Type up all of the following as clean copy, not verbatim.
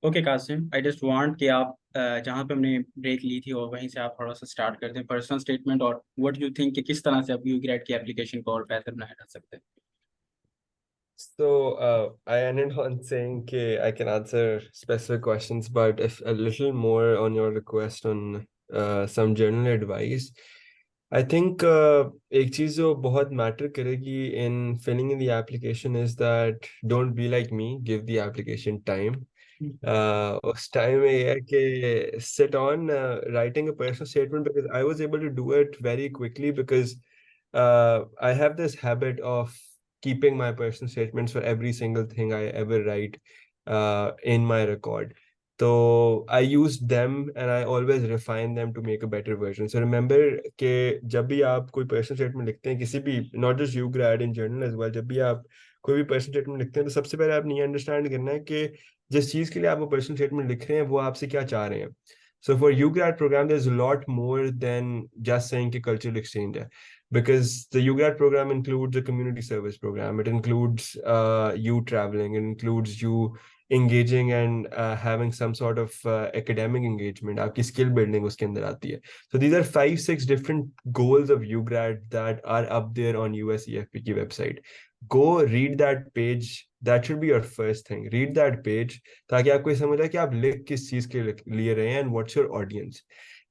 Okay Qasim, I just want कि आप जहाँ पे हमने ब्रेक ली थी और वहीं से आप थोड़ा सा स्टार्ट करते हैं पर्सनल स्टेटमेंट और व्हाट यू थिंक कि किस तरह से आप यूग्रेड की एप्लीकेशन को और बेहतर बनाया जा सकता है। I ended on saying I can answer specific questions, but if a little more on your request on some general advice, I think एक चीज जो बहुत matter करेगी in filling in the application is that don't be like me, give the application time. उस time में ये है कि sit on writing a personal statement because I was able to do it very quickly because I have this habit of keeping my personal statements for every single thing I ever write in my record. So I use them and I always refine them to make a better version. So remember कि जब भी आप कोई personal statement लिखते हैं किसी भी not just you grad in general as well, जब भी आप कोई भी personal statement लिखते हैं तो सबसे पहले आपने ये understand करना है कि जिस चीज के लिए आप वो पर्सनल स्टेटमेंट लिख रहे हैं वो आपसे क्या चाह रहे हैं. So for UGRad program there's a lot more than just saying कि cultural exchange है, because the UGRad program includes a community service program. It includes you traveling. It includes you engaging and having some sort of academic engagement. आपकी skill building उसके अंदर आती है. So these are 5-6 different goals of UGRad that are up there on USEFP की website. Go read that page. That should be your first thing. Read that page ताकि आपको ये समझ आए कि आप लिख किस चीज के लिए रहे हैं and what's your audience.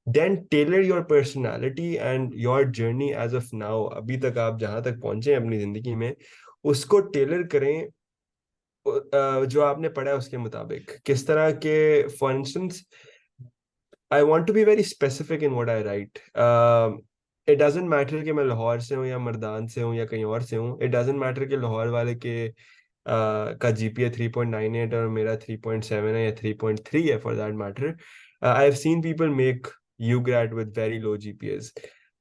Then tailor your personality and your journey as of now. अभी तक आप जहां तक पहुंचे हैं अपनी जिंदगी में उसको टेलर करें जो आपने पढ़ा है उसके मुताबिक. किस तरह के for instance I want to be very specific in what I write. It doesn't matter कि मैं लाहौर से हूँ या मर्दान से हूँ या कहीं और से हूँ. It doesn't matter कि लाहौर वाले के का GPA 3.98 और मेरा 3.7 है या 3.3 है for that matter. I've seen people make UGRad with very low GPAs.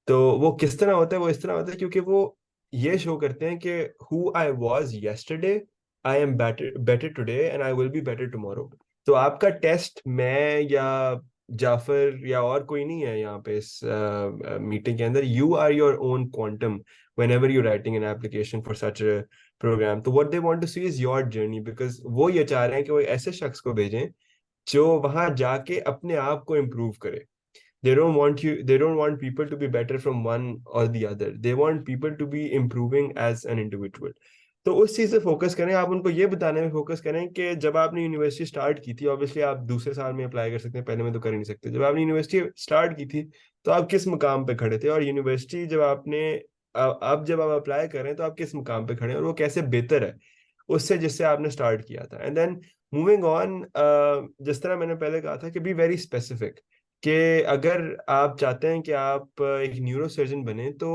तो वो किस तरह होता है, वो इस तरह होता है क्योंकि वो ये शो करते हैं कि who I was yesterday, I am better today and I will be better tomorrow. तो आपका टेस्ट मैं या जाफर या और कोई नहीं है यहाँ पे इस मीटिंग के अंदर. You are your own quantum whenever you're writing an application for such a program. तो what they want to see is your journey, because वो ये चाह रहे हैं कि वो ऐसे शख्स को भेजें जो वहां जाके अपने आप को इम्प्रूव करे. They don't want people to be better from one or the other. They want people to be improving as an individual. तो उस चीज से फोकस करें. आप उनको ये बताने में फोकस करें कि जब आपने यूनिवर्सिटी स्टार्ट की थी, ऑब्वियसली आप दूसरे साल में अप्लाई कर सकते हैं, पहले में तो कर ही नहीं सकते. जब आपने यूनिवर्सिटी स्टार्ट की थी तो आप किस मुकाम पे खड़े थे, और यूनिवर्सिटी जब आपने अब जब आप अप्लाई कर रहे हैं तो आप किस मुकाम पे खड़े हैं और वो कैसे बेहतर है उससे जिससे आपने स्टार्ट किया था. एंड देन मूविंग ऑन, जिस तरह मैंने पहले कहा था कि बी वेरी स्पेसिफिक, कि अगर आप चाहते हैं कि आप एक न्यूरो सर्जन बने तो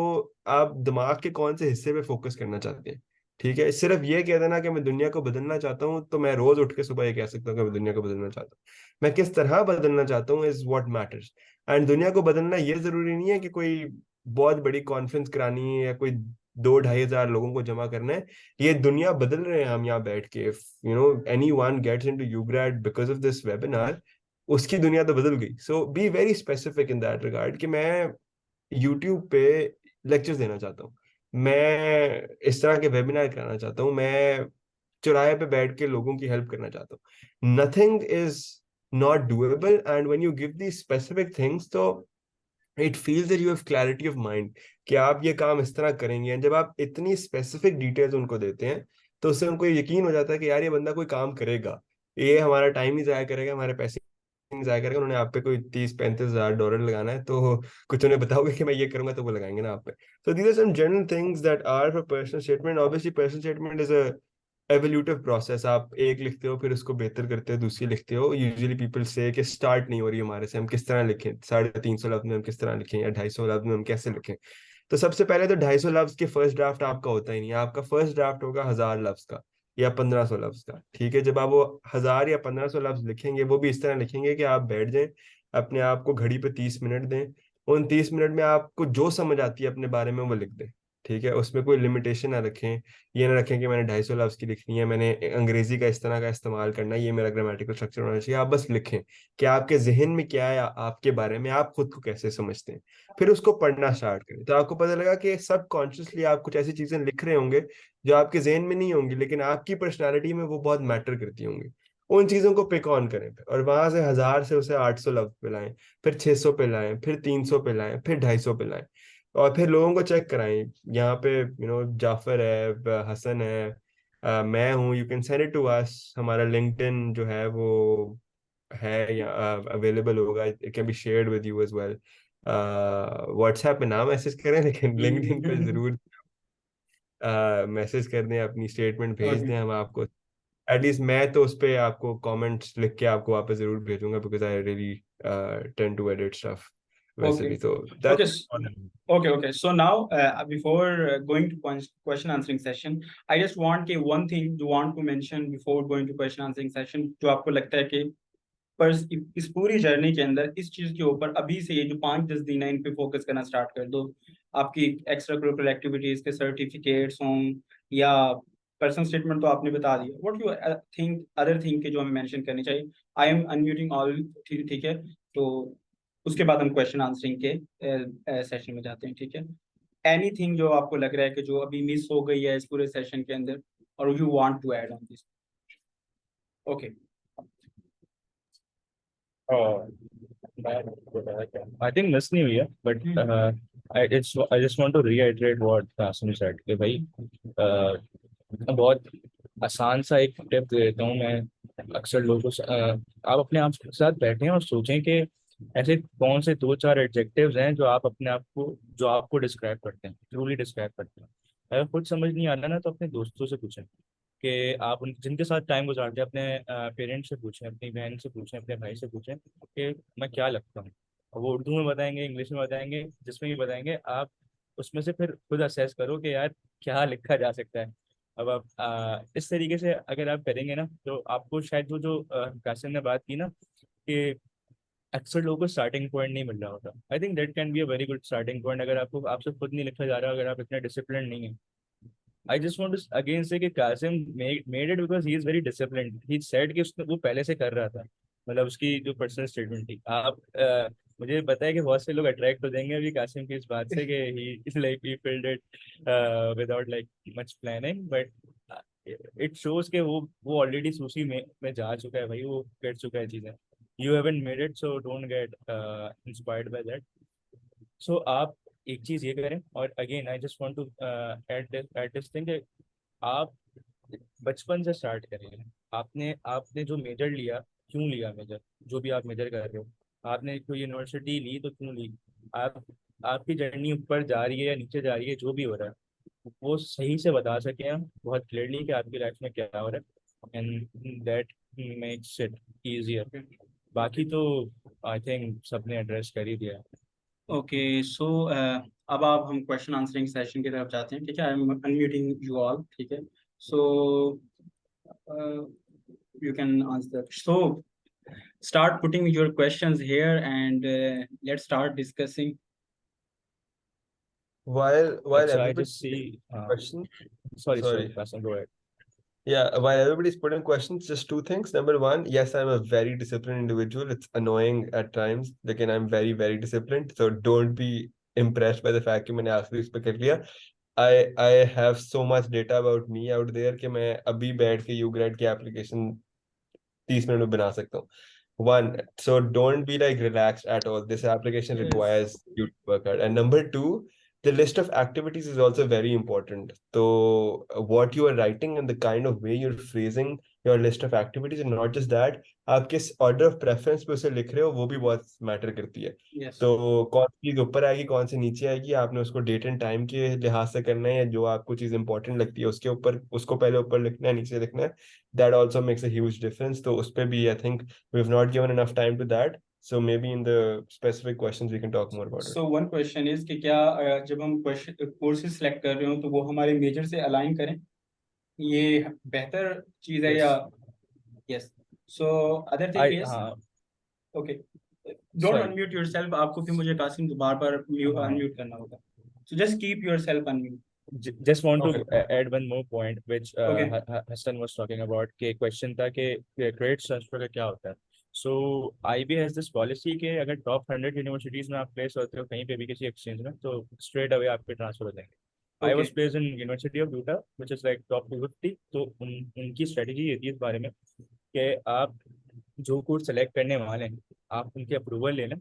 आप दिमाग के कौन से हिस्से पे फोकस करना चाहते हैं. ठीक है, सिर्फ ये कह देना कि मैं दुनिया को बदलना चाहता हूँ तो मैं रोज उठ के सुबह ये कह सकता हूँ कि मैं दुनिया को बदलना चाहता हूँ. मैं किस तरह बदलना चाहता हूँ इज व्हाट मैटर्स. एंड दुनिया को बदलना ये जरूरी नहीं है कि कोई बहुत बड़ी कॉन्फ्रेंस करानी है या कोई 2-2,500 लोगों को जमा करना है. ये दुनिया बदल रहे हैं हम यहाँ बैठ के. You know any one gets into UGRAD because of this webinar, उसकी दुनिया तो बदल गई. So be very specific in that regard कि मैं यूट्यूब पे लेक्चर्स देना चाहता हूँ, मैं इस तरह के वेबिनार कराना चाहता हूँ, मैं चौराहे पे बैठ के लोगों की हेल्प करना चाहता हूँ. Nothing is not doable. And when you give the specific things तो it feels that you have clarity of mind कि आप ये काम इस तरह करेंगे. एंड जब आप इतनी स्पेसिफिक डिटेल्स उनको देते हैं तो उससे उनको यकीन हो जाता है कि यार ये बंदा कोई काम करेगा, ये हमारा टाइम नहीं जाया करेगा, हमारे पैसे नहीं जाया करेगा. उन्होंने आप पे कोई 30-35 हज़ार डॉलर लगाना है तो कुछ उन्हें बताओगे कि मैं ये करूंगा तो वो लगाएंगे ना आप पे. So these are some general things that are for personal statement. Obviously personal statement is a evolutive process. आप एक लिखते हो फिर उसको बेहतर करते हो, दूसरी लिखते हो. यूजुअली पीपल से कि स्टार्ट नहीं हो रही हमारे से, हम किस तरह लिखें, 350 लफ्ज में हम किस तरह लिखें या 250 लफ्ज में हम कैसे लिखें. तो सबसे पहले तो 250 लफ्ज के फर्स्ट ड्राफ्ट आपका होता ही नहीं है. आपका फर्स्ट ड्राफ्ट होगा 1,000 लफ्ज का या 1,500 लफ्ज का. ठीक है, जब आप वो 1,000 या 1,500 लफ्ज लिखेंगे वो भी इस तरह लिखेंगे कि आप बैठ जाएं, अपने आप को घड़ी पे 30 मिनट दें. उन 30 मिनट में आपको जो समझ आती है अपने बारे में वो लिख दें. ठीक है, उसमें कोई लिमिटेशन ना रखें. ये ना रखें कि मैंने 250 लफ्ज की लिखनी है, मैंने अंग्रेजी का इस तरह का इस्तेमाल करना है, ये मेरा ग्रामेटिकल स्ट्रक्चर होना चाहिए. आप बस लिखें कि आपके जहन में क्या है, आपके बारे में आप खुद को कैसे समझते हैं. फिर उसको पढ़ना स्टार्ट करें तो आपको पता लगा कि सब कॉन्शियसली आप कुछ ऐसी चीजें लिख रहे होंगे जो आपके जहन में नहीं होंगी लेकिन आपकी पर्सनैलिटी में वो बहुत मैटर करती होंगी. उन चीजों को पिक ऑन करें, और वहां से 1000 से उसे 800 लफ्ज पे लाएं, फिर 600 पे लाएं, फिर 300 पे लाएं, फिर 250 पे लाएं, और फिर लोगों को चेक कराएं। यहाँ पे जाफर है, हसन है, मैं हूँ, you can send it to us. हमारा लिंक्डइन जो है वो है या अवेलेबल होगा, it can be shared with you as well. WhatsApp पे ना मैसेज करें, लेकिन लिंक्डइन पे जरूर मैसेज कर दें, अपनी स्टेटमेंट भेज ओके दें, हम आपको एटलीस्ट, मैं तो उस पे आपको कमेंट्स लिख के आपको वापस जरूर भेजूंगा, because I really tend to edit stuff वैसे ओके भी, तो okay that's. okay. So now, before going to question answering session, I just want कि one thing you want to mention before going to question answering session, जो आपको लगता है कि पर इस पूरी जर्नी के अंदर इस चीज के ऊपर अभी से ये जो 5-10 दिन है इन पे फोकस करना स्टार्ट कर दो। आपकी एक्स्ट्रा करिकुलर एक्टिविटीज के सर्टिफिकेट्स हों या पर्सनल स्टेटमेंट तो आपने बता दिया, what you think other thing के जो हमें मेंशन करनी चाहिए। आई एम अनम्यूटिंग ऑल, ठीक है। तो उसके बाद हम क्वेश्चन आंसरिंग के सेशन में जाते हैं, ठीक है। एनीथिंग जो आपको लग रहा है कि जो अभी मिस हो गई है इस पूरे सेशन के अंदर और you want to add on this. Okay Oh, I think miss नहीं हुई है, but I just want to reiterate what Qasim said कि भाई बहुत आसान सा एक टिप दे देता हूँ मैं अक्सर लोगों को। आप अपने आप के साथ बैठें और सोचें कि ऐसे कौन से 2-4 एडजेक्टिव्स हैं जो आप अपने आप को, जो आपको डिस्क्राइब करते हैं, ट्रूली डिस्क्राइब करते हैं। अगर खुद समझ नहीं आता ना तो अपने दोस्तों से पूछें कि आप उन जिनके साथ टाइम गुजारते हैं, अपने पेरेंट्स से पूछें, अपनी बहन से पूछें, अपने भाई से पूछें कि मैं क्या लगता हूँ। और वो उर्दू में बताएंगे, इंग्लिश में बताएंगे, जिसमें भी बताएंगे, आप उसमें से फिर खुद असेस करो कि यार क्या लिखा जा सकता है। अब आप इस तरीके से अगर आप करेंगे ना तो आपको शायद वो जो कासिम ने बात की ना कि अक्सर लोगों को स्टार्टिंग पॉइंट नहीं मिल रहा होता। I think that can be a very good starting point अगर आपको आपसे खुद नहीं लिखा जा रहा, अगर आप इतने डिसिप्लिन नहीं है। I just want to again say कि Qasim made it because he is very disciplined. He said कि उसने वो पहले से कर रहा था, मतलब उसकी जो पर्सनल स्टेटमेंट थी। आप मुझे पता है कि बहुत से लोग अट्रैक्ट हो जाएंगे अभी कासिम की इस बात से कि he like he filled it without like much planning, but it shows कि वो ऑलरेडी सूसी में जा चुका है भाई, वो कर चुका है चीजें। You haven't made it, so don't get inspired by that. सो आप एक चीज ये करें, और again I just want to add this thing, आप बचपन से स्टार्ट करें। आपने जो मेजर लिया, क्यों लिया मेजर, जो भी आप मेजर कर रहे हो, आपने कोई यूनिवर्सिटी ली तो क्यों ली, आप आपकी जर्नी ऊपर जा रही है या नीचे जा रही है, जो भी हो रहा है वो सही से बता सकें हम बहुत क्लियरली कि आपकी लाइफ में क्या हो रहा है, and that makes it easier. बाकी तो आई थिंक सबने एड्रेस कर ही दिया है। ओके सो अब आप हम क्वेश्चन आंसरिंग सेशन की तरफ जाते हैं, ठीक है। I am unmuting you all, ठीक है। So you can answer, so start putting your questions here and let's start discussing. While अच्छा, I everybody just see. question, Sorry, sorry. Qasim, go ahead. Yeah, while everybody's putting questions, just two things. Number one, yes, I'm a very disciplined individual. It's annoying at times. Again, I'm very, very disciplined. So don't be impressed by the fact that मैंने आखिरी उस पे कर लिया. I have so much data about me out there कि मैं अभी बैठ के UGRad की application 30 मिनट में बना सकता हूँ. One, so don't be like relaxed at all. This application Yes. requires you to work hard. And number two, the list of activities is also very important. So what you are writing and the kind of way you're phrasing your list of activities, and not just that, आप किस order of preference पे उसे लिख रहे हो वो भी बहुत मैटर करती है. Yes. तो कौन सी चीज ऊपर आएगी, कौन सी नीचे आएगी, आपने उसको डेट एंड टाइम के लिहाज से करना है, या जो आपको चीज इंपॉर्टेंट लगती है उसके ऊपर, उसको पहले ऊपर लिखना है, नीचे लिखना है. That also makes a huge difference. तो उस पर भी I think we've not given enough time to that, so maybe in the specific questions we can talk more about it. So one question is कि क्या जब हम question courses select कर रहे हो तो वो हमारे मेजर से अलाइन करें, ये बेहतर चीज है या? Yes. Yes. So other thing is, हाँ, okay don't sorry. Unmute yourself, आपको फिर मुझे कासिम बार बार हाँ, अनम्यूट करना होगा, so just keep yourself unmute. just want to Okay. add one more point which okay Hassan was talking about कि question था कि क्रेडिट ट्रांसफर का क्या होता है। सो IB हैज दिस पॉलिसी कि अगर टॉप 100 यूनिवर्सिटीज में आप प्लेस होते हो कहीं पे भी किसी एक्सचेंज में तो स्ट्रेट अवे आपके ट्रांसफर हो जाएंगे। I okay was place in university of Utah which is like top 250। तो उनकी स्ट्रेटेजी ये थी इस बारे में कि आप जो कोर्स सेलेक्ट करने वाले हैं आप उनके अप्रूवल ले लें,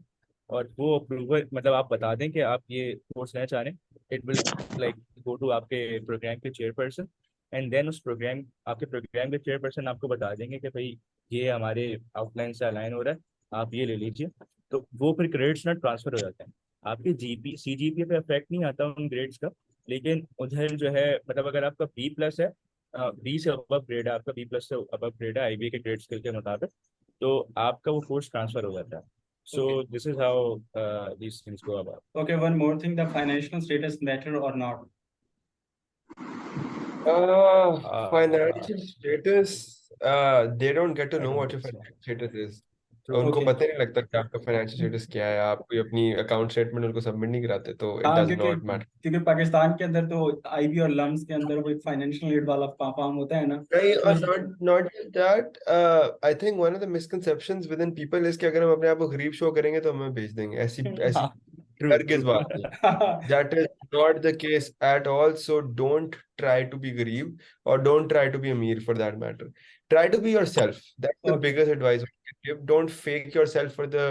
और वो अप्रूवल मतलब आप बता दें कि आप ये कोर्स लेना चाह रहे हैं। It will like go to आपके प्रोग्राम के चेयरपर्सन, एंड देन उस प्रोग्राम आपके प्रोग्राम के चेयरपर्सन आपको बता देंगे कि भाई ये हमारे आउटलाइन से अलाइन हो रहा है, आप ये ले लीजिए। तो वो फिर ग्रेड्स ना ट्रांसफर हो जाते हैं। आपके जीपी सीजीपीए पे इफेक्ट नहीं आता उन ग्रेड्स का, लेकिन उधर जो है मतलब अगर आपका बी प्लस है, बी से अबव ग्रेड है आपका, बी प्लस से अबव ग्रेड है आईबीए के ग्रेड स्केल के मुताबिक, तो आपका वो कोर्स ट्रांसफर हो जाता है। So this is how these things go about. Okay, one more thing, the financial status matter or not? Financial status, they don't get to I know what don't your think so. financial status is. True. उनको Okay. पता ही नहीं लगता कि आपका financial status क्या है, आप कोई अपनी अकाउंट स्टेटमेंट उनको सबमिट नहीं कराते, तो इट हाँ, डज क्योंकि नॉट मैटर। क्योंकि पाकिस्तान के अंदर तो आईबी और लम्स के अंदर वो एक फाइनेंशियल एड वाला फॉर्म होता है ना, नहीं, तो और not just that, I think one of the misconceptions within people is कि अगर हम अपने आप को गरीब शो करेंगे तो हमें भेज देंगे, ऐसी ऐसी हाँ, ट्रू हरगिज ट्रू। बात नहीं। That is not the case at all. So don't try to be Garib, or don't try to be Amir for that matter. Try to be yourself. That's the Okay. biggest advice I can give. Don't fake yourself for the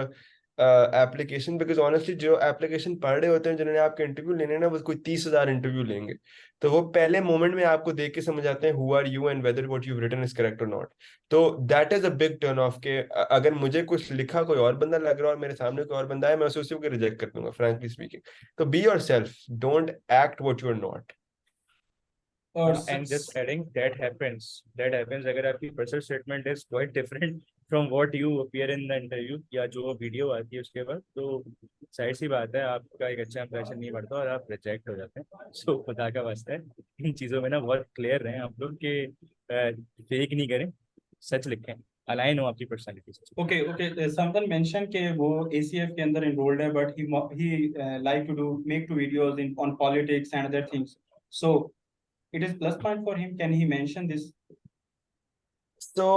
application, because honestly जो application पढ़ रहे होते हैं जिन्होंने आपके interview लेने हैं ना, वो कोई 30,000 इंटरव्यू लेंगे, तो वो पहले मोमेंट में आपको देख के समझ आते हैं who are you and whether what you've written is correct or not. तो that is a big turn off के अगर मुझे कुछ लिखा कोई और बंदा लग रहा है और मेरे सामने कोई और बंदा है, मैं उसे उसी को रिजेक्ट कर दूंगा, frankly speaking. So be yourself. Don't act what you're not. और and just adding that happens अगर आपकी personal statement is quite different from what you appear in the interview या जो वीडियो आती है उसके बाद, तो जाहिर सी बात है आपका एक अच्छा इंप्रेशन नहीं बढ़ता और आप रिजेक्ट हो जाते हैं। सो खुदा का वास्ता है इन चीज़ों में ना बहुत क्लियर रहें आप लोग कि फेक नहीं करें, सच लिखें, अलाइन हो आपकी पर्सनैलिटी से। ओके ओके, समवन मेंशन के वो एसीएफ के अंदर एनरोल्ड है, but he like to do make two videos in on politics and other things, so it is plus point for him. Can he mention this? So,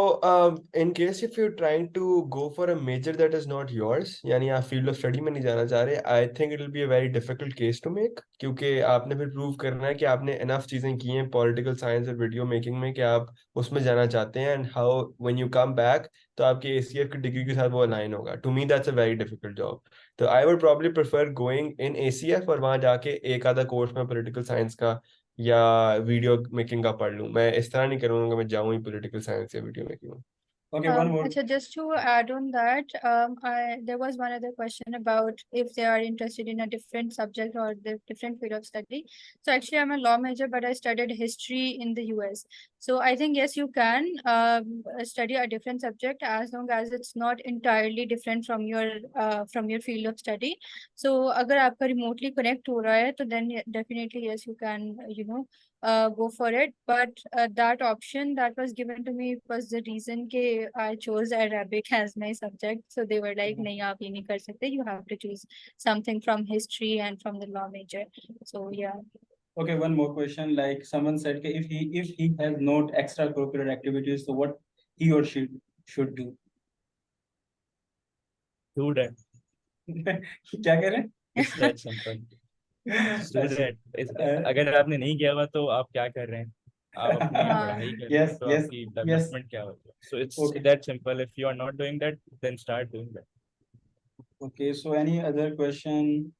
in case if you're trying to go for a major that is not yours, यानी आप field of study में नहीं जाना चाह रहे, I think it will be a very difficult case to make, क्योंकि आपने फिर प्रूव करना है कि आपने इनफ चीजें की हैं पॉलिटिकल साइंस और वीडियो मेकिंग में कि आप उसमें जाना चाहते हैं, and how when you come back तो आपके एसीएफ की डिग्री के साथ वो अलाइन होगा। To me that's a very difficult job. तो I would probably prefer going in ACF और वहां जाके एक आधा कोर्स में पॉलिटिकल साइंस का या वीडियो मेकिंग का पढ़ लूँ। मैं इस तरह नहीं करूँगा, मैं जाऊँ ही पॉलिटिकल साइंस या वीडियो मेकिंग में। Okay, one more. Just to add on that, there was one other question about if they are interested in a different subject or the different field of study. So actually, I'm a law major, but I studied history in the US. So I think yes, you can study a different subject as long as it's not entirely different from your field of study. So अगर आपका remotely connect हो रहा है, तो then definitely yes, you can go for it. But that option that was given to me was the reason कि I chose Arabic as my subject. So they were like, नहीं आप ये नहीं कर सकते. You have to choose something from history and from the law major. So yeah. Okay, one more question. Like someone said, कि if he has not extracurricular activities, so what he or she should do? Do that. क्या कह रहे हैं? It's that simple. Just do that. अगर आपने नहीं किया हुआ तो आप क्या कर रहे हैं, आप अपनी पढ़ाई कर रहे हैं, Yes, तो yes, आपकी yes. डेवलपमेंट क्या होती है? So it's Okay. that simple. If you are not doing that, then start doing that. Okay, so any other question?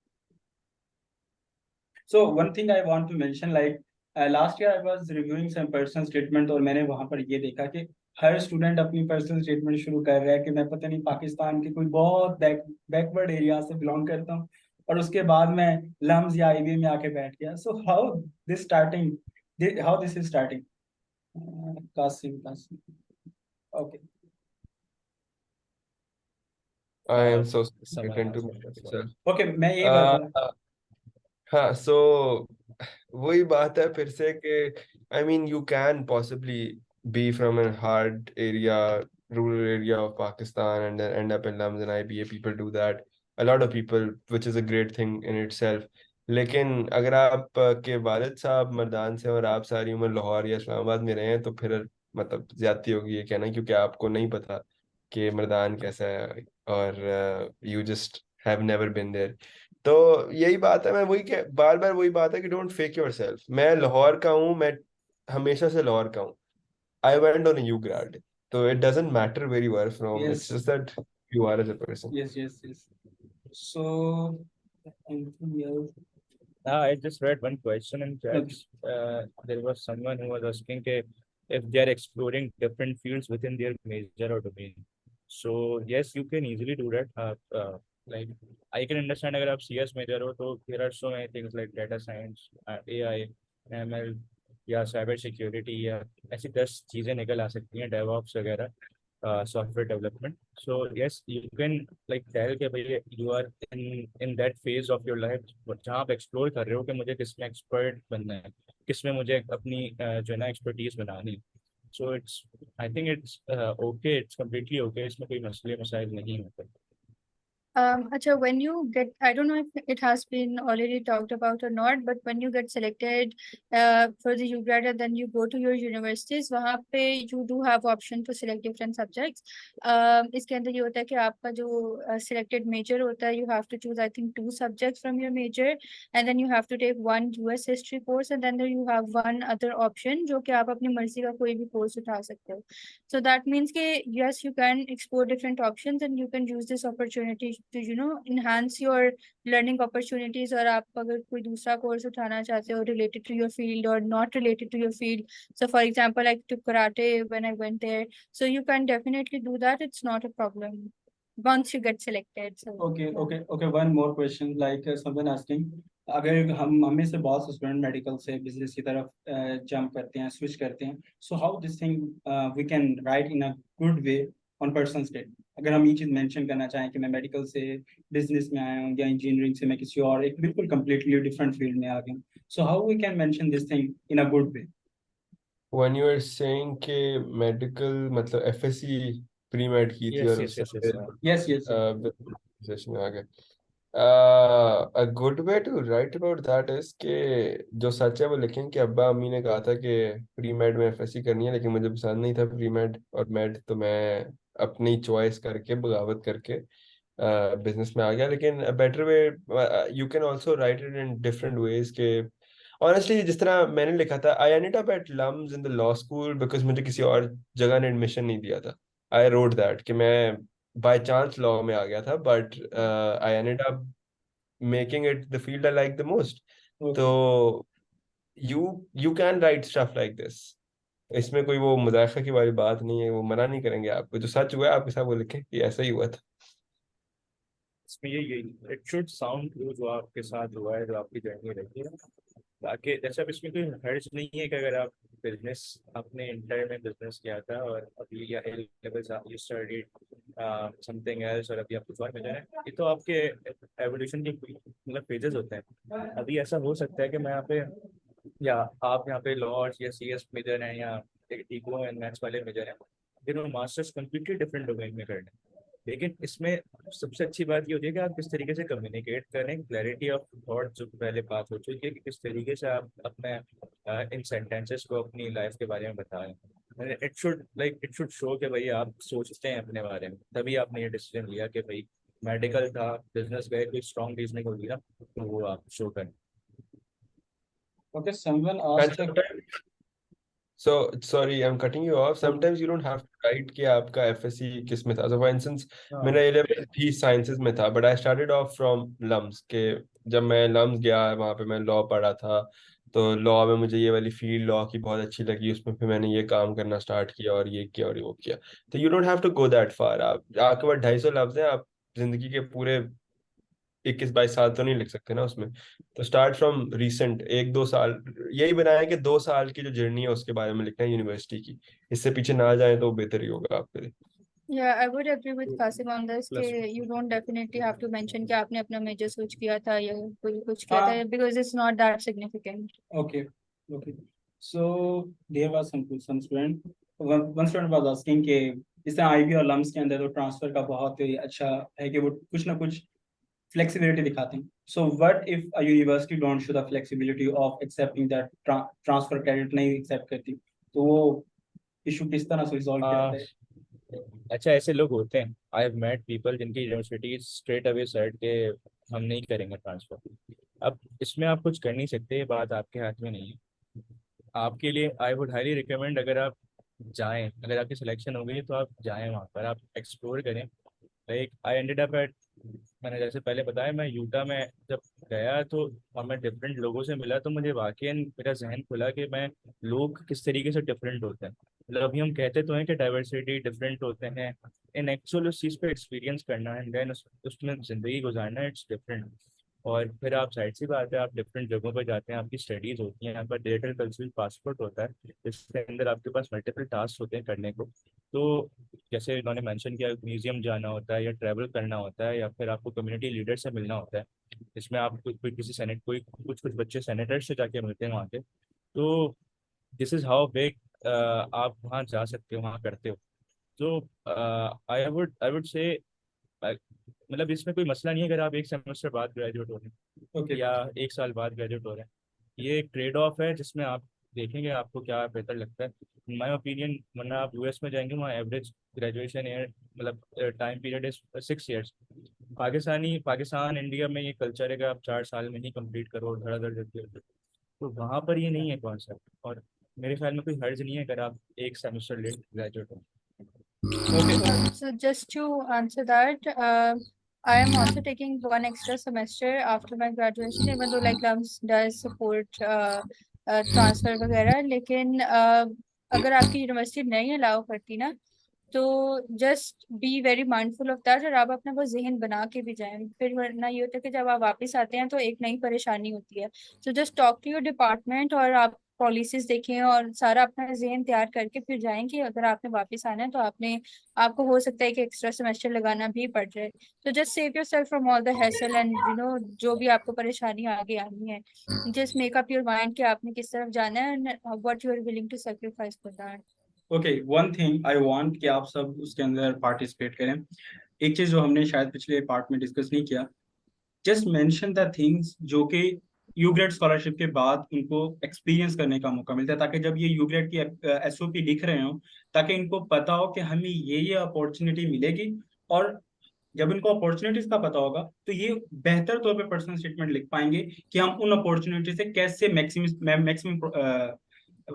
So one thing I want to mention, like last year I was reviewing some personal statement और मैंने वहां पर ये देखा कि हर student अपनी personal statement शुरू कर रहा है कि मैं पता नहीं पाकिस्तान के कोई बहुत बैकवर्ड एरिया से बिलोंग करता हूँ, और उसके बाद मैं लम्स या आईबी में आके बैठ गया. So how this is starting? Qasim. Okay. I am so Someone certain to asked me as well. myself. Okay, मैं यही बात हाँ, so वही बात है फिर से कि I mean you can possibly be from a hard area, rural area of Pakistan and then end up in LUMS and IBA. People do that. A lot of people, which is a great thing in itself. लेकिन अगर आप के वालिद साहब मर्दान से और आप सारी उम्र लाहौर या इस्लामाबाद में रहे हैं, तो फिर मतलब ज्यादती होगी ये कहना, क्योंकि आपको नहीं पता कि मर्दान कैसा है, और you just have never been there. तो यही बात है, मैं वही बार बार वही बात है कि डोंट फेक योर सेल्फ। मैं लाहौर का हूँ, मैं हमेशा से लाहौर का हूँ। I went on UGRAD, So it doesn't matter where you are from. It's Yes. just that you are as a person. Yes, yes, yes. So, anything else? I just read one question in chat. Okay. There was someone who was asking if they are exploring different fields within their major or domain. So yes, you can easily do that. Like I can understand अगर आप CS major हो तो there are so many things like data science, AI, ML या cyber security या ऐसी 10 चीजें निकल आ सकती हैं DevOps वगैरह software development. So yes, you can like tell कि भाई you are in that phase of your life जहाँ आप explore कर रहे हो कि मुझे किस में expert बनना है, किस में मुझे अपनी जो है ना expertise बनानी है. So it's I think it's okay, it's completely okay. इसमें कोई मसले मसाइल नहीं होते. Acha, when you get, I don't know if it has been already talked about or not, but when you get selected for the UGRad and then you go to your universities, वहाँ पे you do have option to select different subjects. इसके अंदर ये होता है कि आपका जो selected major होता है, you have to choose I think 2 subjects from your major, and then you have to take one US history course, and then there you have one other option जो कि आप अपनी मर्जी का कोई भी course उठा सकते हो. So that means कि yes, you can explore different options and you can use this opportunity to enhance your learning opportunities. और आप अगर कोई दूसरा course उठाना चाहते हो related to your field or not related to your field, so for example I took karate when I went there, so you can definitely do that. It's not a problem once you get selected. So Okay, yeah. okay. One more question, like someone asking, अगर हम में से बहुत से student medical से business की तरफ jump करते हैं, स्विच करते हैं, so how this thing we can write in a good way on personal statement. अगर हम ये चीज मेंशन करना चाहें कि मैं मेडिकल से बिजनेस में आया हूँ या इंजीनियरिंग से मैं किसी और एक बिल्कुल कम्प्लीटली डिफरेंट फील्ड में आ गया हूँ, so how we can mention this thing in a good way. When you are saying कि medical मतलब FSC pre-med की थी Yes, और yes, उससे yes, yes. Yes, yes, yes. business में आ गए. A good way to write about that is कि जो सच है वो लिखें कि अब्बा अम्मी ने कहा था कि प्री मेड में FSC करनी है, लेकिन मुझे पसंद नहीं था प्री मेड और मेड, तो मैं अपनी चॉइस करके बगावत करके बिजनेस में आ गया. लेकिन better way you can also write it in different ways के ऑनेस्टली जिस तरह मैंने लिखा था, I ended up at LUMS in the law school because मुझे किसी और जगह ने एडमिशन नहीं दिया था. आई रोट दैट कि मैं बाय चांस लॉ में आ गया था, but I ended up making it the field I like the most. तो you you can write stuff like this. इसमें कोई वो मुज़ाहिरा की वाली बात नहीं है, वो मना नहीं करेंगे आपको. जो सच हुआ है आपके साथ वो लिखें कि ऐसा ही हुआ था. इसमें ये इट शुड साउंड ट्रू जो आपके साथ हुआ है, जो आपकी जर्नी रही है. बाकी जैसे अब इसमें कोई हर्ज नहीं है कि अगर आप बिजनेस अपने इंटर में बिजनेस किया था और अभी या A level you studied something else और अभी आप कुछ और में जा रहे हैं, ये तो आपके एवोल्यूशन के मतलब फेजेस होते हैं. अभी ऐसा हो सकता है कि मैं यहाँ पे या आप यहाँ पे लॉ या CS मेजर हैं या इको एंड मैथ्स वाले मेजर हैं, जिन्होंने मास्टर्स कम्प्लीटली डिफरेंट डोमेन में करना है. लेकिन इसमें सबसे अच्छी बात ये होती है कि आप किस तरीके से कम्युनिकेट करें, क्लैरिटी ऑफ थॉट जो पहले बात हो चुकी है कि किस तरीके से आप अपने इन सेंटेंसेस को अपनी लाइफ के बारे में बताएं. इट शुड शो कि भाई आप सोचते हैं अपने बारे में, तभी आपने ये डिसीजन लिया कि भाई मेडिकल था, बिजनेस गए, कोई स्ट्रॉन्ग रीजनिंग होगी ना तो वो आप शो करें. Okay, someone And asked. sometimes, so sorry, I'm cutting you off. Sometimes you don't have to write कि आपका FSC किस में था. So for instance, मेरा A level भी साइंसेज में था, but I started off from LUMS के. जब मैं लम्स गया वहाँ पे मैं लॉ पढ़ा था, तो लॉ में मुझे ये वाली फील्ड लॉ की बहुत अच्छी लगी. उसमें फिर मैंने ये काम करना स्टार्ट किया और ये किया और वो किया. तो you don't have to go that far. आप आपके पास 250 लफ्ज हैं, आप जिंदगी के पूरे 21-22 साल तो नहीं लिख सकते ना उसमें. तो स्टार्ट फ्रॉम रीसेंट 1-2 साल, यही बनाया कि 2 साल की जो जर्नी है उसके बारे में लिखना है यूनिवर्सिटी की. इससे पीछे ना जाए तो बेहतर ही होगा आपके लिए. Yeah, I would agree with Qasim on this कि you don't definitely have to mention कि आपने अपना major switch किया था या कोई कुछ किया था, because it's not that significant. Okay, okay. So there was some student. One student was asking कि इस तरह IB और लम्स के अंदर तो ट्रांसफर का बहुत ही अच्छा है कि वो कुछ ना कुछ flexibility दिखाते हैं. So what if a university don't show the flexibility of accepting that transfer credit नहीं accept करती, तो वो issue किस तरह से resolve किया जाता है? अच्छा, ऐसे लोग होते हैं. आई हैव मेट पीपल जिनकी यूनिवर्सिटी स्ट्रेट अवे सेड के हम नहीं करेंगे ट्रांसफर. अब इसमें आप कुछ कर नहीं सकते, ये बात आपके हाथ में नहीं है. आपके लिए आई वुड हाईली रिकमेंड, अगर आप जाएं, अगर आपकी सिलेक्शन हो गई तो आप जाएं वहाँ पर, आप एक्सप्लोर करें। Like I ended up eight, मैंने जैसे पहले बताया, मैं यूटा में जब गया तो और मैं डिफरेंट लोगों से मिला तो मुझे वाकई मेरा जहन खुला कि मैं लोग किस तरीके से डिफरेंट होते हैं। मतलब अभी हम कहते तो हैं कि डाइवर्सिटी डिफरेंट होते हैं, इन एक्चुअल उस चीज़ पे एक्सपीरियंस करना है, देन उसमें ज़िंदगी गुजारना, इट्स डिफरेंट। और फिर आप साइड सी बात है, आप डिफरेंट जगहों पर जाते हैं, आपकी स्टडीज होती हैं, आपका डिजिटल कल्चरल पासपोर्ट होता है, जिसके अंदर आपके पास मल्टीपल टास्क होते हैं करने को। तो जैसे इन्होंने मेंशन किया, म्यूजियम जाना होता है या ट्रैवल करना होता है या फिर आपको कम्युनिटी लीडर से मिलना होता है, इसमें आप कोई किसी सेनेट, कोई कुछ कुछ बच्चे सेनेटर से जाके मिलते हैं वहाँ के। तो दिस इज हाउ बिग आप वहाँ जा सकते हो, वहाँ करते हो। तो आई वुड से, मतलब इसमें कोई मसला नहीं है अगर आप एक सेमेस्टर बाद ग्रेजुएट हो रहे हैं ओके। या एक साल बाद ग्रेजुएट हो रहे हैं। ये एक ट्रेड ऑफ है जिसमें आप देखेंगे आपको क्या बेहतर लगता है। इन माई ओपिनियन, वरना आप यूएस में जाएंगे, वहाँ एवरेज ग्रेजुएशन ईयर, मतलब time period is 6 years। Pakistan India में ये कल्चर है कि आप 4 साल में ही कंप्लीट करो धड़ाधड़ करके, तो वहाँ पर ये नहीं है कॉन्सेप्ट। और मेरे ख्याल में कोई हर्ज नहीं है अगर आप एक सेमेस्टर लेट ग्रेजुएट हो। Okay. So just to answer that, I am also taking one extra semester after my graduation, even though like LUMS does support transfer वगैरह, लेकिन अगर आपकी यूनिवर्सिटी नहीं अलाउ करती ना, तो just be very mindful of that, और आप अपना वो जहन बना के भी जाएं। फिर वरना ये होता है कि जब आप वापस आते हैं तो एक नई परेशानी होती है। तो just talk to your department और आप पॉलिसीज देखें और सारा अपना जहन तैयार करके फिर जाएं कि अगर आपने वापस आना है तो आपको हो सकता है कि एक्स्ट्रा सेमेस्टर लगाना भी पड़ जाए। तो just save yourself from all the hassle and जो भी आपको परेशानी आगे आनी है, just make up your mind कि आपने किस तरफ जाना है and what you are willing to sacrifice for that. Okay, one thing I want कि आप सब उसके अंदर पार्टिसिपेट करें। एक चीज जो हमने शायद पिछले पार्ट में डिस्कस नहीं किया, जस्ट मेंशन द थिंग्स जो कि यूग्रेड स्कॉलरशिप के बाद उनको एक्सपीरियंस करने का मौका मिलता है, ताकि जब ये यूग्रेड की एसओपी लिख रहे हो, ताकि इनको पता हो कि हमें ये अपॉर्चुनिटी मिलेगी। और जब इनको अपॉर्चुनिटीज का पता होगा तो ये बेहतर तौर पे पर्सनल स्टेटमेंट लिख पाएंगे कि हम उन अपॉर्चुनिटी से कैसे मैक्सिमम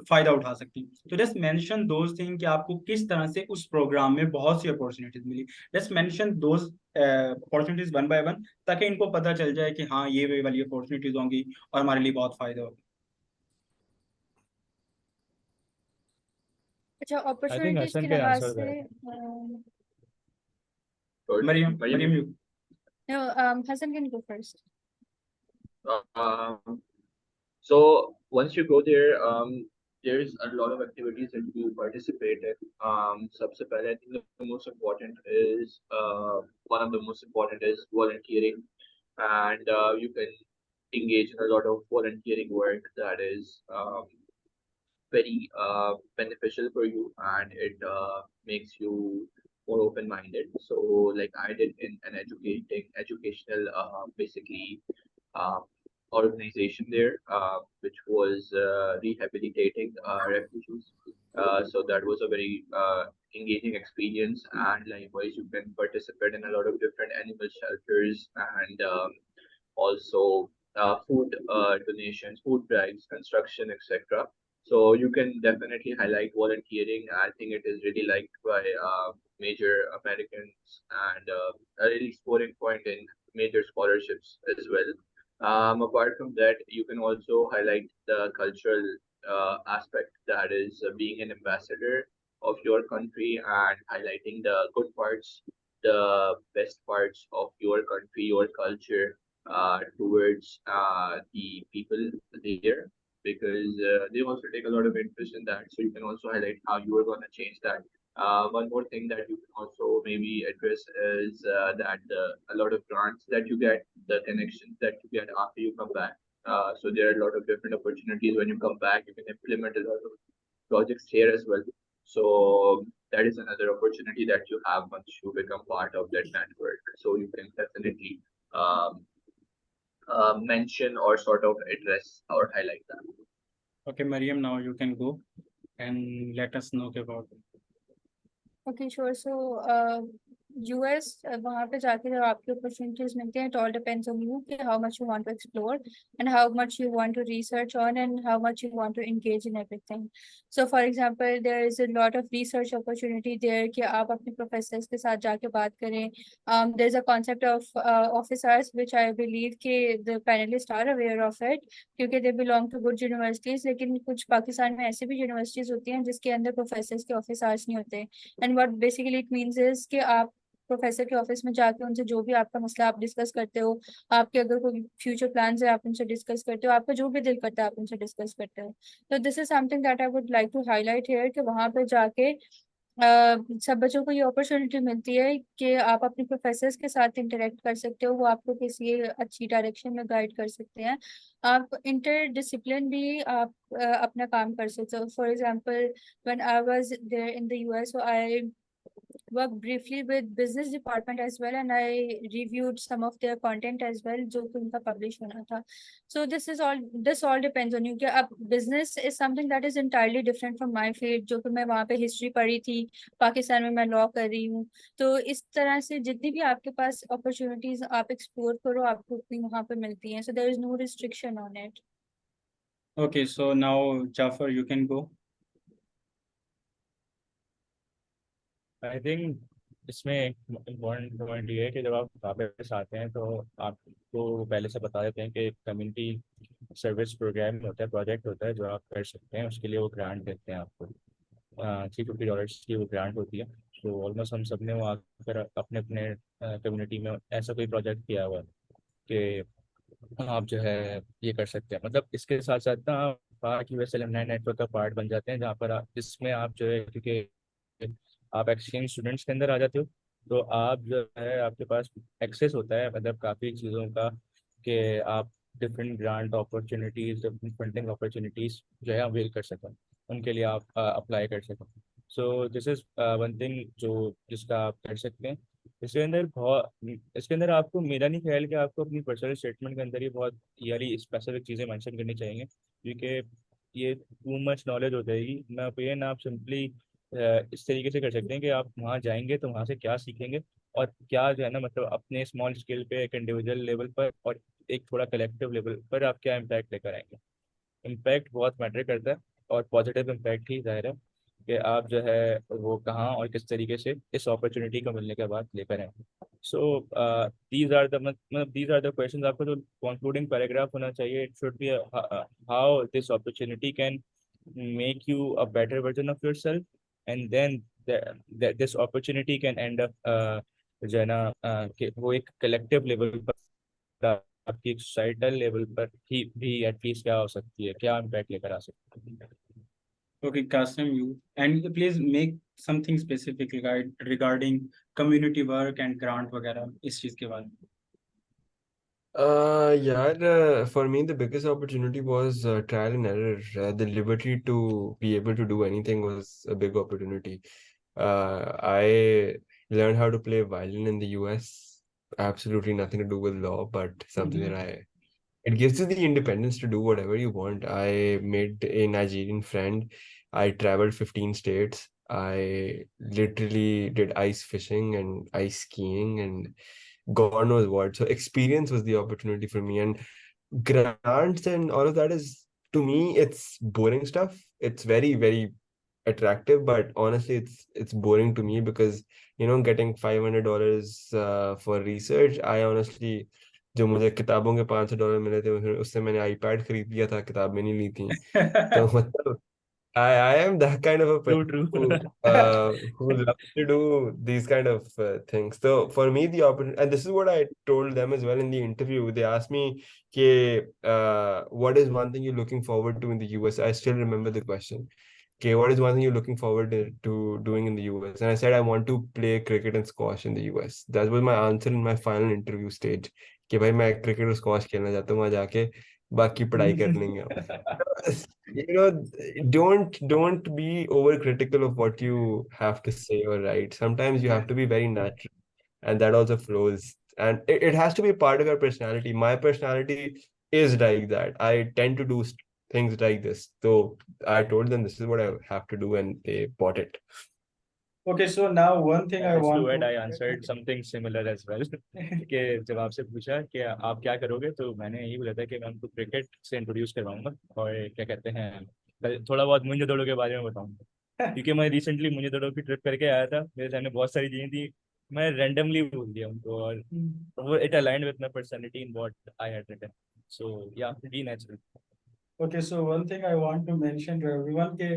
फायदा उठा सकते हैं। तो जस्ट मेंशन दोज थिंग कि आपको किस तरह से उस प्रोग्राम में बहुत सी अपॉर्चुनिटीज मिली। Just mention those opportunities one by one, ताकि इनको पता चल जाए कि हाँ ये वाली अपॉर्चुनिटीज होंगी और हमारे लिए बहुत फायदा होगा। अच्छा, आई थिंक अपॉर्चुनिटीज हसन के कैन लिहाज आंसर से that. Maryam you. no, Hassan can go first. Um, so once you go there, there's a lot of activities that you participate in. सबसे पहले I think the most important is one of the most important is volunteering, and you can engage in a lot of volunteering work that is very beneficial for you, and it makes you more open-minded. So like I did in an educational basically uh, organization there, which was rehabilitating refugees. So that was a very engaging experience, and likewise you can participate in a lot of different animal shelters, and also food donations, food drives, construction, etc. So you can definitely highlight volunteering. I think it is really liked by major Americans, and a really scoring point in major scholarships as well. Apart from that, you can also highlight the cultural aspect, that is being an ambassador of your country and highlighting the good parts, the best parts of your country, your culture towards the people there, because they also take a lot of interest in that. So you can also highlight how you are going to change that. One more thing that you can also maybe address is that a lot of grants that you get, the connections that you get after you come back. So there are a lot of different opportunities when you come back. You can implement a lot of projects here as well. So that is another opportunity that you have once you become part of that network. So you can definitely um, mention or sort of address or highlight that. Okay, Mariam, now you can go and let us know about it. Okay, sure. So US वहाँ पे जाके जब आपकी opportunities मिलती हैं, it all depends on you कि how much you want to explore and how much you want to research on and how much you want to engage in everything. So for example, there is a lot of research opportunity there कि आप अपने professors के साथ जाके बात करें. There's a concept of office hours which I believe कि the panelists are aware of it क्योंकि they belong to good universities. लेकिन कुछ पाकिस्तान में ऐसे भी universities होती हैं जिसके अंदर professors के office hours नहीं होते. And what basically it means is कि आप प्रोफेसर के ऑफिस में जाके उनसे जो भी आपका मसला आप डिस्कस करते हो, आपके अगर कोई फ्यूचर प्लान्स है आप उनसे डिस्कस करते हो, आपका जो भी दिल करता है आप उनसे डिस्कस करते हो. तो this is something that I would like to highlight here कि वहाँ पे जाके सब बच्चों को ये अपॉर्चुनिटी मिलती है कि आप अपने प्रोफेसर्स के साथ इंटरेक्ट कर सकते हो, वो आपको किसी अच्छी डायरेक्शन में गाइड कर सकते हैं. आप इंटर डिसिप्लिन भी आप अपना काम कर सकते हो. For example when I was there in the US, so I worked briefly with business department as well and I reviewed some of their content as well जो कि उनका publish होना था. So this all depends on you कि अब business is something that is entirely different from my field जो कि मैं वहाँ पे history पढ़ी थी, पाकिस्तान में मैं law कर रही हूँ. तो इस तरह से जितनी भी आपके पास opportunities आप explore करो आपको उतनी वहाँ पे मिलती हैं. So there is no restriction on it. Okay, so now Jafar, you can go. I think इसमें एक इम्पोर्टेंट पॉइंट ये है कि जब आप वापस आते हैं तो आपको पहले से बता देते हैं कि कम्युनिटी सर्विस प्रोग्राम होता है, प्रोजेक्ट होता है जो आप कर सकते हैं, उसके लिए वो ग्रांट देते हैं आपको. $350 की वो ग्रांट होती है. तो ऑलमोस्ट हम सब ने वो आकर अपने अपने कम्युनिटी में ऐसा कोई प्रोजेक्ट किया हुआ है कि आप जो है ये कर सकते हैं. मतलब इसके साथ साथ ना आप पाक यूएस एलुमनाई नेटवर्क का पार्ट बन जाते हैं, जहाँ पर आप इसमें आप जो है, क्योंकि आप एक्सचेंज स्टूडेंट्स के अंदर आ जाते हो, तो आप जो है आपके पास एक्सेस होता है मतलब काफ़ी चीज़ों का कि आप different grant opportunities, different funding opportunities जो है अवेल कर सकें, उनके लिए आप अप्लाई कर सकें. So this is one thing जो जिसका आप कर सकते हैं. इसके अंदर आपको, मेरा नहीं ख्याल कि आपको अपनी पर्सनल स्टेटमेंट के अंदर ही बहुत यारी स्पेसिफिक चीज़ें मेंशन करनी चाहिए, क्योंकि ये टू मच नॉलेज हो जाएगी. मैं ओपिनियन आप सिंपली इस तरीके से कर सकते हैं कि आप वहाँ जाएंगे तो वहाँ से क्या सीखेंगे और क्या जो है ना, मतलब अपने स्मॉल स्केल पे एक इंडिविजुअल लेवल पर और एक थोड़ा कलेक्टिव लेवल पर आप क्या इम्पैक्ट लेकर आएंगे. इम्पैक्ट बहुत मैटर करता है और पॉजिटिव इम्पैक्ट ही जाहिर है कि आप जो है वो कहाँ और किस तरीके से इस अपॉर्चुनिटी को मिलने के बाद लेकर आएंगे. सो दीज आर द मतलब दीज आर द क्वेश्चंस. आपको जो कंक्लूडिंग पैराग्राफ होना चाहिए, it should be how this opportunity can make you a better version of yourself, and then this opportunity can end up जो है ना कि वो एक कलेक्टिव लेवल पर, आपकी एक सोसाइटल लेवल पर ही भी एटलीस्ट क्या हो सकती है, क्या इम्पैक्ट लेकर आ सकती है. Okay, Kasim, you and please make something specific regarding community work and grant वगैरह इस चीज के बारे में. Yeah, for me, the biggest opportunity was trial and error. The liberty to be able to do anything was a big opportunity. I learned how to play violin in the US. Absolutely nothing to do with law, but something that it gives you the independence to do whatever you want. I made a Nigerian friend. I traveled 15 states. I literally did ice fishing and ice skiing and God knows what. So experience was the opportunity for me. And grants and all of that is, to me, it's boring stuff. It's very, very attractive, but honestly, it's boring to me because getting $500 for research, I honestly, जो मुझे किताबों के $500 मिले थे उससे मैंने iPad खरीद लिया था, किताबें नहीं ली थी. तो मतलब I am that kind of a True, person true. who loves to do these kind of things. So for me, the opportunity, and this is what I told them as well in the interview. They asked me, "Okay, what is one thing you're looking forward to in the US?" I still remember the question. Okay, what is one thing you're looking forward to doing in the US? And I said I want to play cricket and squash in the US. That was my answer in my final interview stage. कि भाई मैं cricket और squash खेलना चाहता हूँ, वहाँ जाके बाकी पढ़ाई कर लेंगे. Don't be overcritical of what you have to say or write. Sometimes you have to be very natural, and that also flows. And it has to be part of your personality. My personality is like that. I tend to do things like this. So I told them this is what I have to do, and they bought it. Okay, so now one thing I Just want to add, to. I answered something similar as well. कि जब आपसे पूछा कि आप क्या करोगे तो मैंने यही बोला था कि मैं उनको क्रिकेट से इंट्रोड्यूस करवाऊंगा और क्या कहते हैं थोड़ा बहुत मुंजे दौड़ों के बारे में बताऊंगा क्योंकि मैं रिसेंटली मुंजे दौड़ों की ट्रिप करके आया था मेरे सामने बहुत सारी चीजें थी मैं रैंडमली बोल दिया उनको और वो it aligned with my personality in what I had written so या be natural Okay, so one thing I want to mention to everyone कि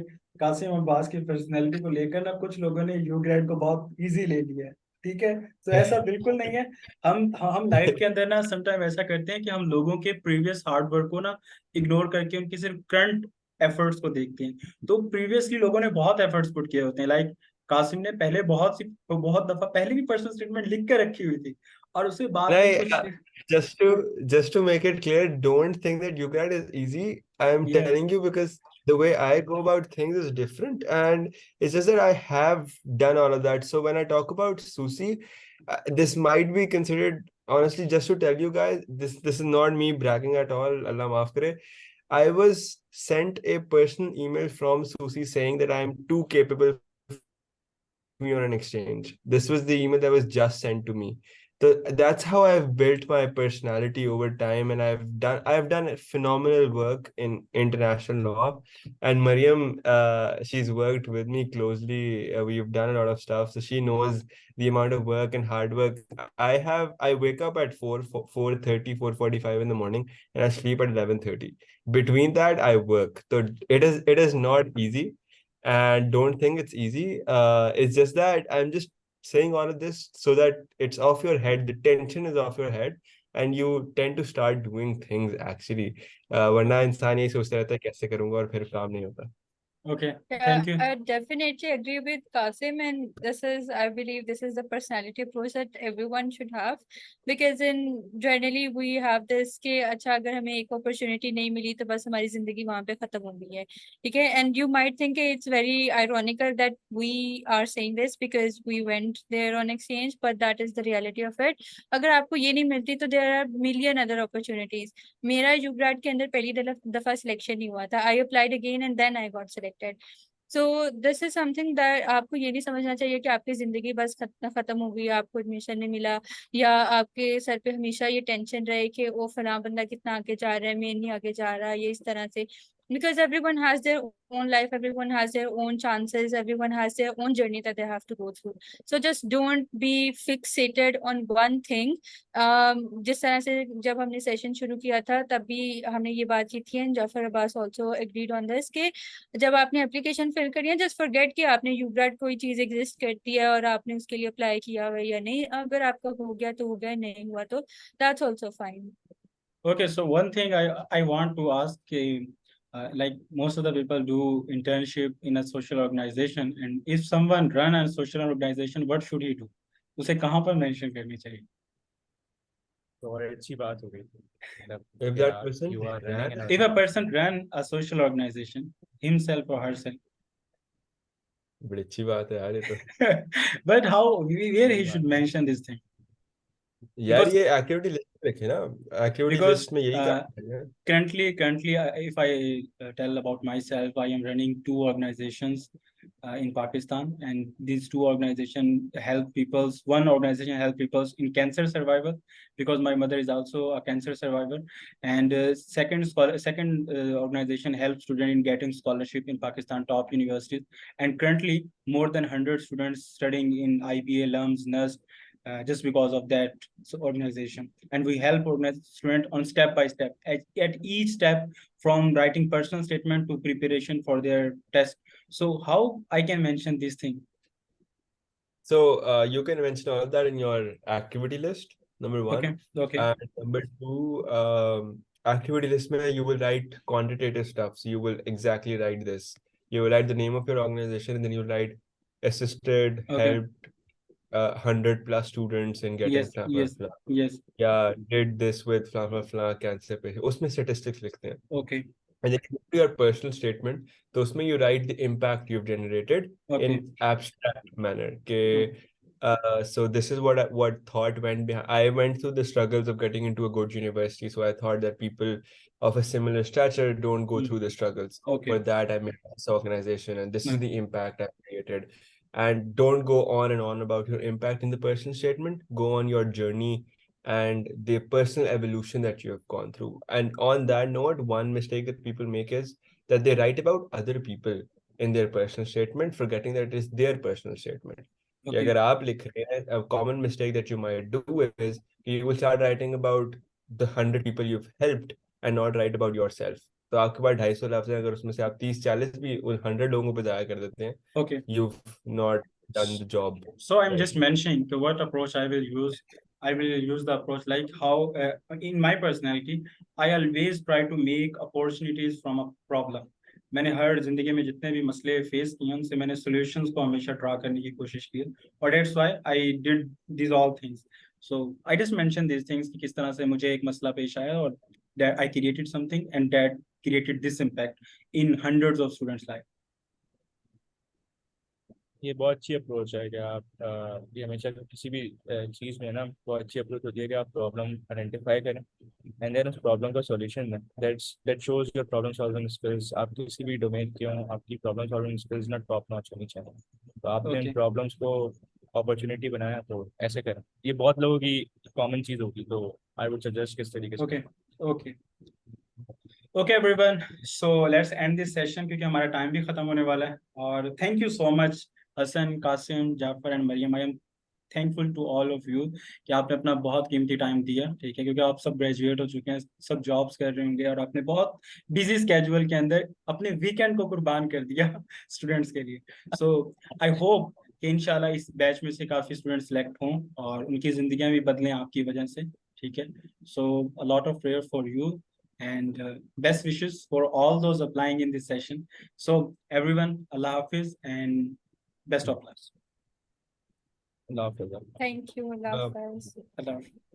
कासिम अब्बास की पर्सनैलिटी को लेकर ना कुछ लोगों ने यू ग्रेड को बहुत इजी ले लिया है, ठीक है। तो ऐसा बिल्कुल नहीं है। हम लाइफ के अंदर ना समटाइम ऐसा करते हैं कि हम लोगों के प्रीवियस हार्ड वर्क को ना इग्नोर करके उनकी सिर्फ करंट एफर्ट्स को देखते हैं। तो प्रीवियसली लोगों ने बहुत एफर्ट्स पुट किए होते हैं, लाइक कासिम ने पहले बहुत दफा पहले भी पर्सनल स्टेटमेंट लिख के रखी हुई थी और उसके बाद भी No, कुछ। just to make it clear, don't think that UGRad is easy. I'm Yeah. telling you because the way I go about things is different, and it's just that I have done all of that. So when I talk about Susi, this might be considered honestly just to tell you guys, this is not me bragging at all. Allah maaf kare. I was sent a personal email from Susi saying that I am too capable me on an exchange. This was the email that was just sent to me. That's how I've built my personality over time, and I've done phenomenal work in international law. And Mariam, she's worked with me closely. We've done a lot of stuff, so she knows the amount of work and hard work I wake up at 4:30, 4:45 in the morning, and I sleep at 11:30. Between that, I work. So it is not easy, and don't think it's easy. It's just that I'm just saying all of this so that it's off your head. The tension is off your head, and you tend to start doing things actually. वरना इंसान यही सोचता रहता है कैसे करूंगा और फिर काम नहीं होता. Okay, Yeah, thank you. I definitely agree with Qasim, and I believe this is the personality approach that everyone should have, because in generally we have this कि अच्छा अगर हमें एक opportunity नहीं मिली तो बस हमारी जिंदगी वहाँ पे खत्म हो गई है, ठीक है? And you might think it's very ironical that we are saying this because we went there on exchange, but that is the reality of it. अगर आपको ये नहीं मिलती तो there are million other opportunities. मेरा UGRad के अंदर पहली दफा सिलेक्शन नहीं हुआ था. I applied again and then I got selected. So this is something that आपको ये नहीं समझना चाहिए कि आपकी जिंदगी बस खत्म हो गई, आपको एडमिशन नहीं मिला, या आपके सर पे हमेशा ये टेंशन रहे कि वो फलां बंदा कितना आगे जा रहा है, मैं नहीं आगे जा रहा, ये इस तरह से. Because everyone has their own life, everyone has their own chances, everyone has their own journey that they have to go through. So just don't be fixated on one thing. जिस तरह से जब हमने सेशन शुरू किया था तब भी हमने ये बात की थी, and Jafar Abbas also agreed on this, कि जब आपने एप्लीकेशन फिल करी है जस्ट फॉरगेट कि आपने यूग्रेड कोई चीज एग्जिस्ट करती है और आपने उसके लिए अप्लाई किया हुआ है या नहीं. अगर आपका हो गया तो हो गया, नहीं हुआ तो that's also fine. Okay, so one thing I want to ask, like most of the people do internship in a social organization, and if someone run a social organization, what should he do? उसे कहाँ पर mention करनी चाहिए? तो और अच्छी बात हो गई मतलब If क्या that person you are running ran, an If a person run a social organization, himself or herself, बड़ी अच्छी बात है यार ये तो. but where he should mention this thing? यार Because ये एक्टिविटी लिस्ट में लिखे ना, एक्टिविटी because लिस्ट में यही काम है. currently, if I tell about myself, I am running two organizations in Pakistan, and these two organizations help people. One organization help people in cancer survival, because my mother is also a cancer survivor, and second organization helps students in getting scholarship in Pakistan top universities, and currently more than 100 students studying in IBA, LUMS, NUST, just because of that organization. And we help students on step by step, at each step, from writing personal statement to preparation for their test. So how I can mention this thing? So you can mention all of that in your activity list, number one. Okay. And number two, activity list mein you will write quantitative stuff. So you will exactly write this. You will write the name of your organization, and then you write assisted, helped 100+ students in getting Yes, yes, yes. Yeah, did this with cancer patient. उसमें statistics लिखते हैं. Okay. And then your personal statement, तो उसमें you write the impact you've generated in abstract manner. Okay. So this is what thought went behind. I went through the struggles of getting into a good university, so I thought that people of a similar stature don't go through the struggles. Okay. For that, I made this organization, and this is the impact I created. and don't go on and on about your impact in the personal statement. Go on your journey and the personal evolution that you have gone through. And on that note, one mistake that people make is that they write about other people in their personal statement, forgetting that it is their personal statement. कि Okay. अगर आप लिख रहे हैं, a common mistake that you might do is you will start writing about the 100 people you've helped and not write about yourself. तो आपके पास 250 लफ्ज हैं, अगर उसमें से आप 30-40 भी उन 100 लोगों पे जाया कर देते हैं, Okay. you've not done the job. So I'm Right. just mentioning to what approach I will use. I will use the approach like how in my personality, I always try to make opportunities from a problem. मैंने हर जिंदगी में जितने भी मसले face किए उनसे मैंने solutions को हमेशा ड्रा करने की कोशिश की और that's why I did these all things. So I just mentioned these things कि किस तरह से मुझे एक मसला पेश आया और that I created something and that created this impact in hundreds of students' life. ये बहुत अच्छी अप्रोच है कि आप ये हमेशा किसी भी चीज़ में ना बहुत अच्छी अप्रोच होती है कि आप प्रॉब्लम आइडेंटिफाई करें एंड देन उस प्रॉब्लम का सॉल्यूशन दें. That shows your problem solving skills. आप किसी भी डोमेन के हों, आपकी प्रॉब्लम सॉल्विंग स्किल्स ना टॉप नॉच होनी चाहिए. तो आपने इन Okay. प्रॉब्लम्स को अपॉर्चुनिटी बनाया तो ऐसे करें. ये बहुत लोगों की कॉमन चीज़ होगी, तो आई वुड सजेस्ट किस तरीके से. Okay. Okay. Okay, everyone. So let's end this session क्योंकि हमारा टाइम भी खत्म होने वाला है और thank you so much Hassan, Qasim, Jafar and Maryam. I am thankful to all of you कि आपने अपना बहुत कीमती टाइम दिया. ठीक है, क्योंकि आप सब ग्रेजुएट हो चुके हैं, सब जॉब्स कर रहे होंगे और आपने बहुत बिजी स्केड्यूल के अंदर अपने वीकेंड को कुर्बान कर दिया स्टूडेंट्स के लिए. सो आई होप कि इंशाल्लाह इस बैच में से काफ़ी स्टूडेंट सेलेक्ट हों और उनकी ज़िंदगियाँ भी बदलें आपकी वजह से. ठीक है, so a lot of prayer for you and best wishes for all those applying in this session. So everyone, Allah Hafiz and best of luck. Allah Hafiz. Thank you. Allah Hafiz. Allah Hafiz.